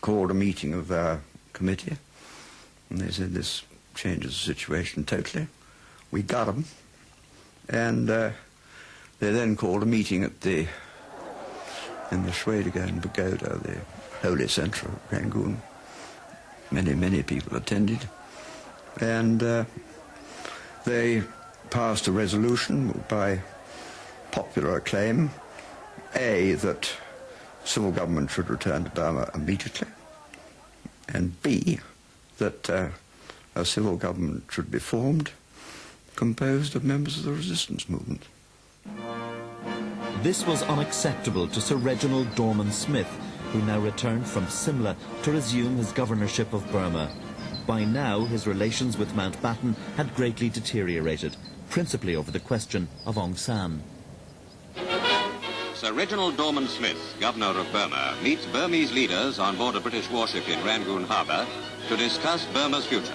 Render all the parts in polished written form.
called a meeting of our committee, and they said this changes the situation totally. We got them, and they then called a meeting in the Shwedagon Pagoda, the holy centre of Rangoon. Many people attended, and they passed a resolution by popular acclaim, A, that civil government should return to Burma immediately, and B, that a civil government should be formed composed of members of the resistance movement. This was unacceptable to Sir Reginald Dorman-Smith, who now returned from Simla to resume his governorship of Burma. By now, his relations with Mountbatten had greatly deteriorated, principally over the question of Aung San. Sir Reginald Dorman-Smith, Governor of Burma, meets Burmese leaders on board a British warship in Rangoon Harbour to discuss Burma's future.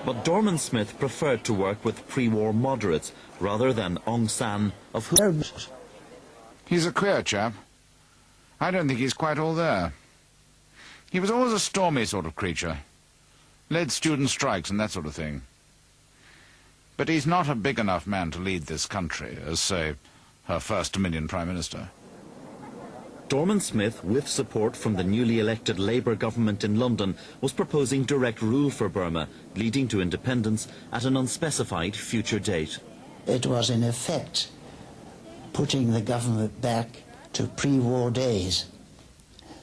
But Dorman-Smith preferred to work with pre-war moderates rather than Aung San, of whom... He's a queer chap. I don't think he's quite all there. He was always a stormy sort of creature. Led student strikes and that sort of thing. But he's not a big enough man to lead this country, as, say, her first Dominion Prime Minister. Dorman-Smith, with support from the newly elected Labour government in London, was proposing direct rule for Burma, leading to independence at an unspecified future date. It was, in effect, putting the government back to pre-war days.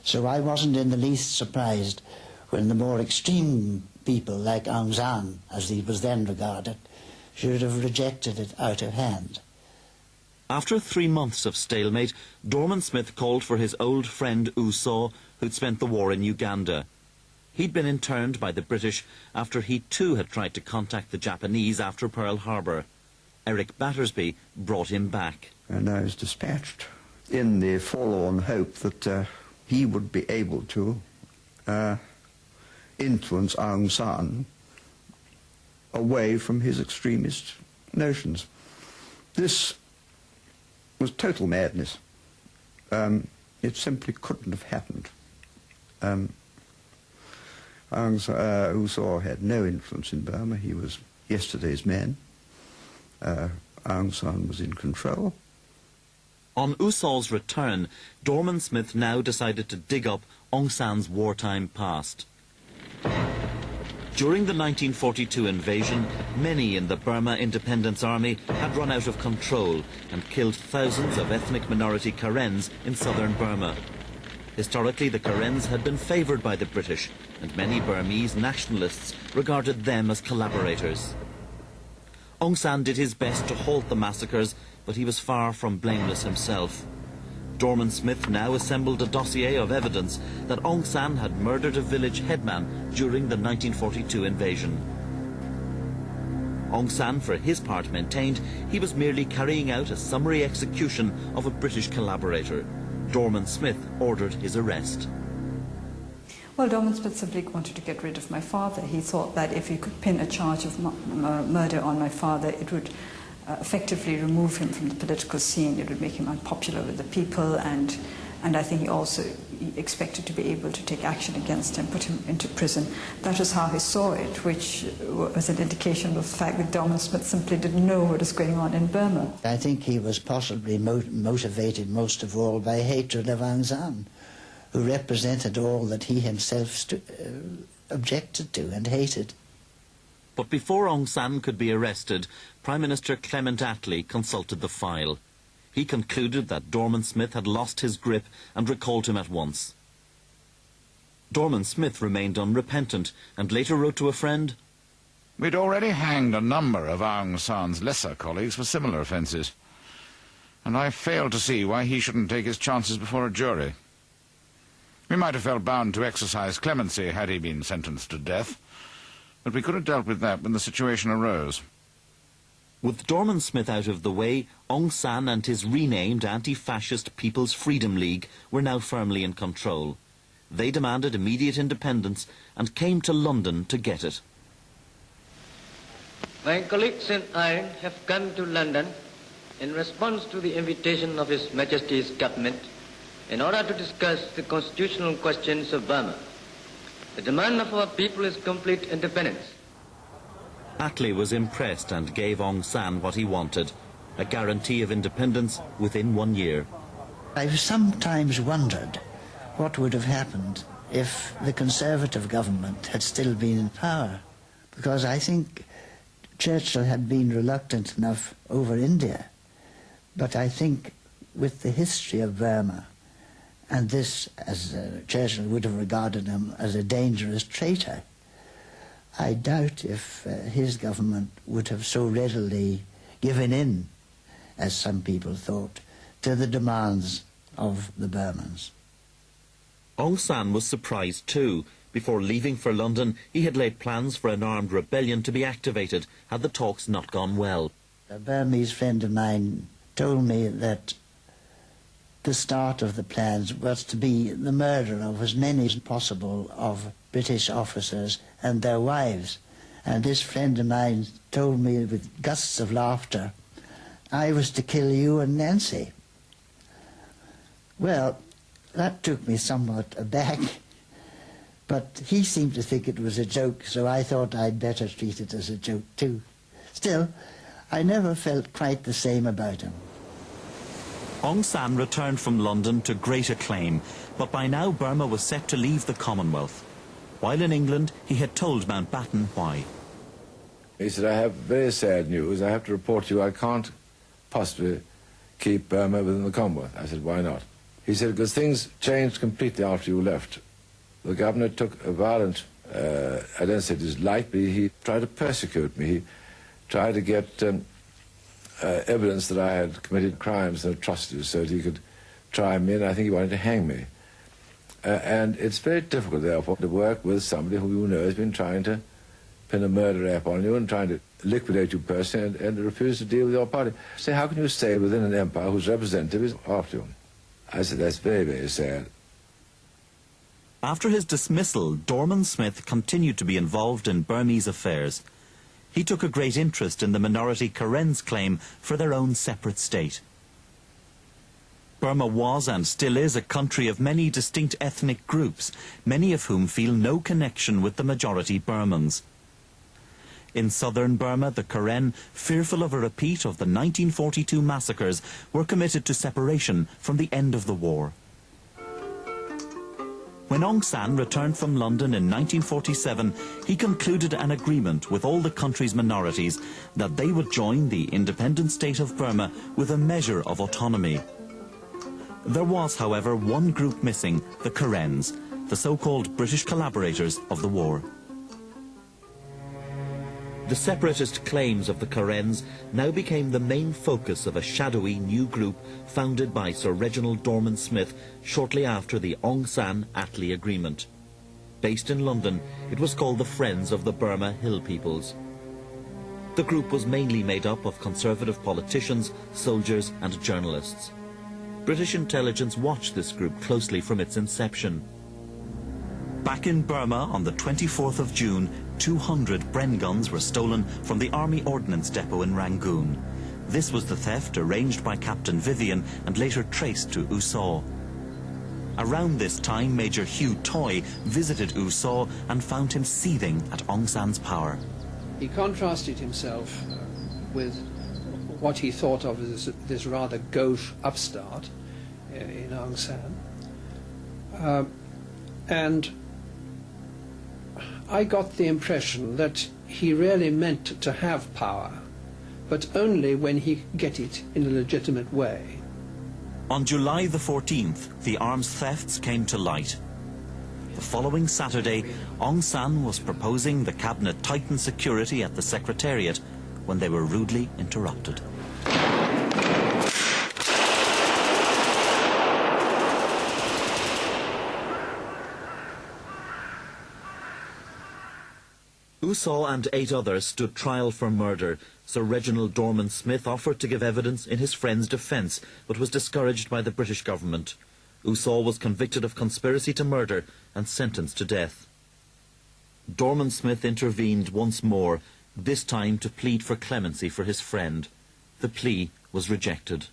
So I wasn't in the least surprised when the more extreme people, like Aung San, as he was then regarded, should have rejected it out of hand. After 3 months of stalemate, Dorman-Smith called for his old friend U Saw, who'd spent the war in Uganda. He'd been interned by the British after he too had tried to contact the Japanese after Pearl Harbor. Eric Battersby brought him back. And I was dispatched in the forlorn hope that he would be able to influence Aung San away from his extremist notions. This was total madness. It simply couldn't have happened. U Saw had no influence in Burma. He was yesterday's man. Aung San was in control. On U Saw's return, Dorman-Smith now decided to dig up Aung San's wartime past. During the 1942 invasion, many in the Burma Independence Army had run out of control and killed thousands of ethnic minority Karens in southern Burma. Historically, the Karens had been favoured by the British, and many Burmese nationalists regarded them as collaborators. Aung San did his best to halt the massacres, but he was far from blameless himself. Dorman-Smith now assembled a dossier of evidence that Aung San had murdered a village headman during the 1942 invasion. Aung San, for his part, maintained he was merely carrying out a summary execution of a British collaborator. Dorman-Smith ordered his arrest. Well, Dorman-Smith simply wanted to get rid of my father. He thought that if he could pin a charge of murder on my father, it would effectively remove him from the political scene. It would make him unpopular with the people, and I think he expected to be able to take action against him, put him into prison. That was how he saw it, which was an indication of the fact that Dorman-Smith simply didn't know what was going on in Burma. I think he was possibly motivated most of all by hatred of Aung San, who represented all that he himself objected to and hated. But before Aung San could be arrested, Prime Minister Clement Attlee consulted the file. He concluded that Dorman-Smith had lost his grip and recalled him at once. Dorman-Smith remained unrepentant and later wrote to a friend, "We'd already hanged a number of Aung San's lesser colleagues for similar offences, and I failed to see why he shouldn't take his chances before a jury. We might have felt bound to exercise clemency had he been sentenced to death, but we could have dealt with that when the situation arose." With Dorman-Smith out of the way, Aung San and his renamed anti-fascist People's Freedom League were now firmly in control. They demanded immediate independence and came to London to get it. My colleagues and I have come to London in response to the invitation of His Majesty's government in order to discuss the constitutional questions of Burma. The demand of our people is complete independence. Attlee was impressed and gave Aung San what he wanted, a guarantee of independence within 1 year. I've sometimes wondered what would have happened if the Conservative government had still been in power, because I think Churchill had been reluctant enough over India, but I think with the history of Burma, and this, as Churchill would have regarded him as a dangerous traitor, I doubt if his government would have so readily given in, as some people thought, to the demands of the Burmans. Aung San was surprised too. Before leaving for London, he had laid plans for an armed rebellion to be activated had the talks not gone well. A Burmese friend of mine told me that the start of the plans was to be the murder of as many as possible of British officers and their wives. And this friend of mine told me with gusts of laughter, I was to kill you and Nancy. Well, that took me somewhat aback, but he seemed to think it was a joke, so I thought I'd better treat it as a joke too. Still, I never felt quite the same about him. Aung San returned from London to great acclaim, but by now Burma was set to leave the Commonwealth. While in England, he had told Mountbatten why. He said, I have very sad news. I have to report to you I can't possibly keep Burma within the Commonwealth. I said, why not? He said, because things changed completely after you left. The governor took a violent, I don't say dislike, but he tried to persecute me. He tried to get evidence that I had committed crimes and atrocities so that he could try me, and I think he wanted to hang me. And it's very difficult, therefore, to work with somebody who you know has been trying to pin a murder rap on you and trying to liquidate you personally and refuse to deal with your party. Say, how can you stay within an empire whose representative is after you? I said, that's very, very sad. After his dismissal, Dorman Smith continued to be involved in Burmese affairs. He took a great interest in the minority Karen's claim for their own separate state. Burma was and still is a country of many distinct ethnic groups, many of whom feel no connection with the majority Burmans. In southern Burma, the Karen, fearful of a repeat of the 1942 massacres, were committed to separation from the end of the war. When Aung San returned from London in 1947, he concluded an agreement with all the country's minorities that they would join the independent state of Burma with a measure of autonomy. There was, however, one group missing, the Karens, the so-called British collaborators of the war. The separatist claims of the Karens now became the main focus of a shadowy new group founded by Sir Reginald Dorman Smith shortly after the Aung San Attlee Agreement. Based in London, it was called the Friends of the Burma Hill Peoples. The group was mainly made up of conservative politicians, soldiers and journalists. British intelligence watched this group closely from its inception. Back in Burma on the 24th of June, 200 Bren guns were stolen from the Army Ordnance Depot in Rangoon. This was the theft arranged by Captain Vivian and later traced to U Saw. Around this time, Major Hugh Toy visited U Saw and found him seething at Aung San's power. He contrasted himself with what he thought of as this rather gauche upstart in Aung San. And I got the impression that he really meant to have power, but only when he could get it in a legitimate way. On July the 14th, the arms thefts came to light. The following Saturday, Aung San was proposing the cabinet tighten security at the Secretariat when they were rudely interrupted. U Saw and 8 others stood trial for murder. Sir Reginald Dorman Smith offered to give evidence in his friend's defence, but was discouraged by the British government. U Saw was convicted of conspiracy to murder and sentenced to death. Dorman Smith intervened once more, this time to plead for clemency for his friend. The plea was rejected.